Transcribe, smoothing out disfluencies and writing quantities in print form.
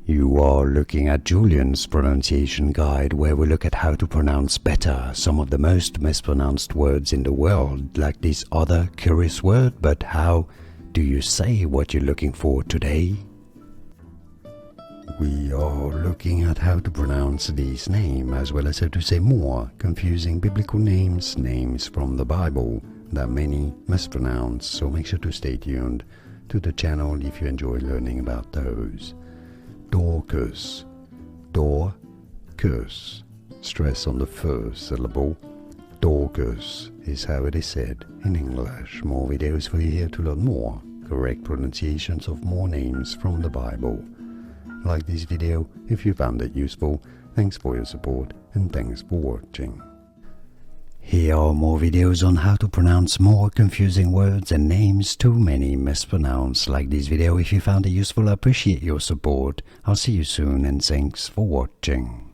You are looking at Julian's pronunciation guide, where we look at how to pronounce better some of the most mispronounced words in the world, like this other curious word. But how do you say what you're looking for today? We are looking at how to pronounce this name, as well as how to say more confusing biblical names, names from the Bible that many mispronounce, so make sure to stay tuned to the channel if you enjoy learning about those. Dorcas, Dorcas, stress on the first syllable. Dorcas is how it is said in English. More videos for you here to learn more correct pronunciations of more names from the Bible. Like this video if you found it useful. Thanks for your support and thanks for watching. Here are more videos on how to pronounce more confusing words and names too many mispronounced. Like this video if you found it useful. I appreciate your support. I'll see you soon and thanks for watching.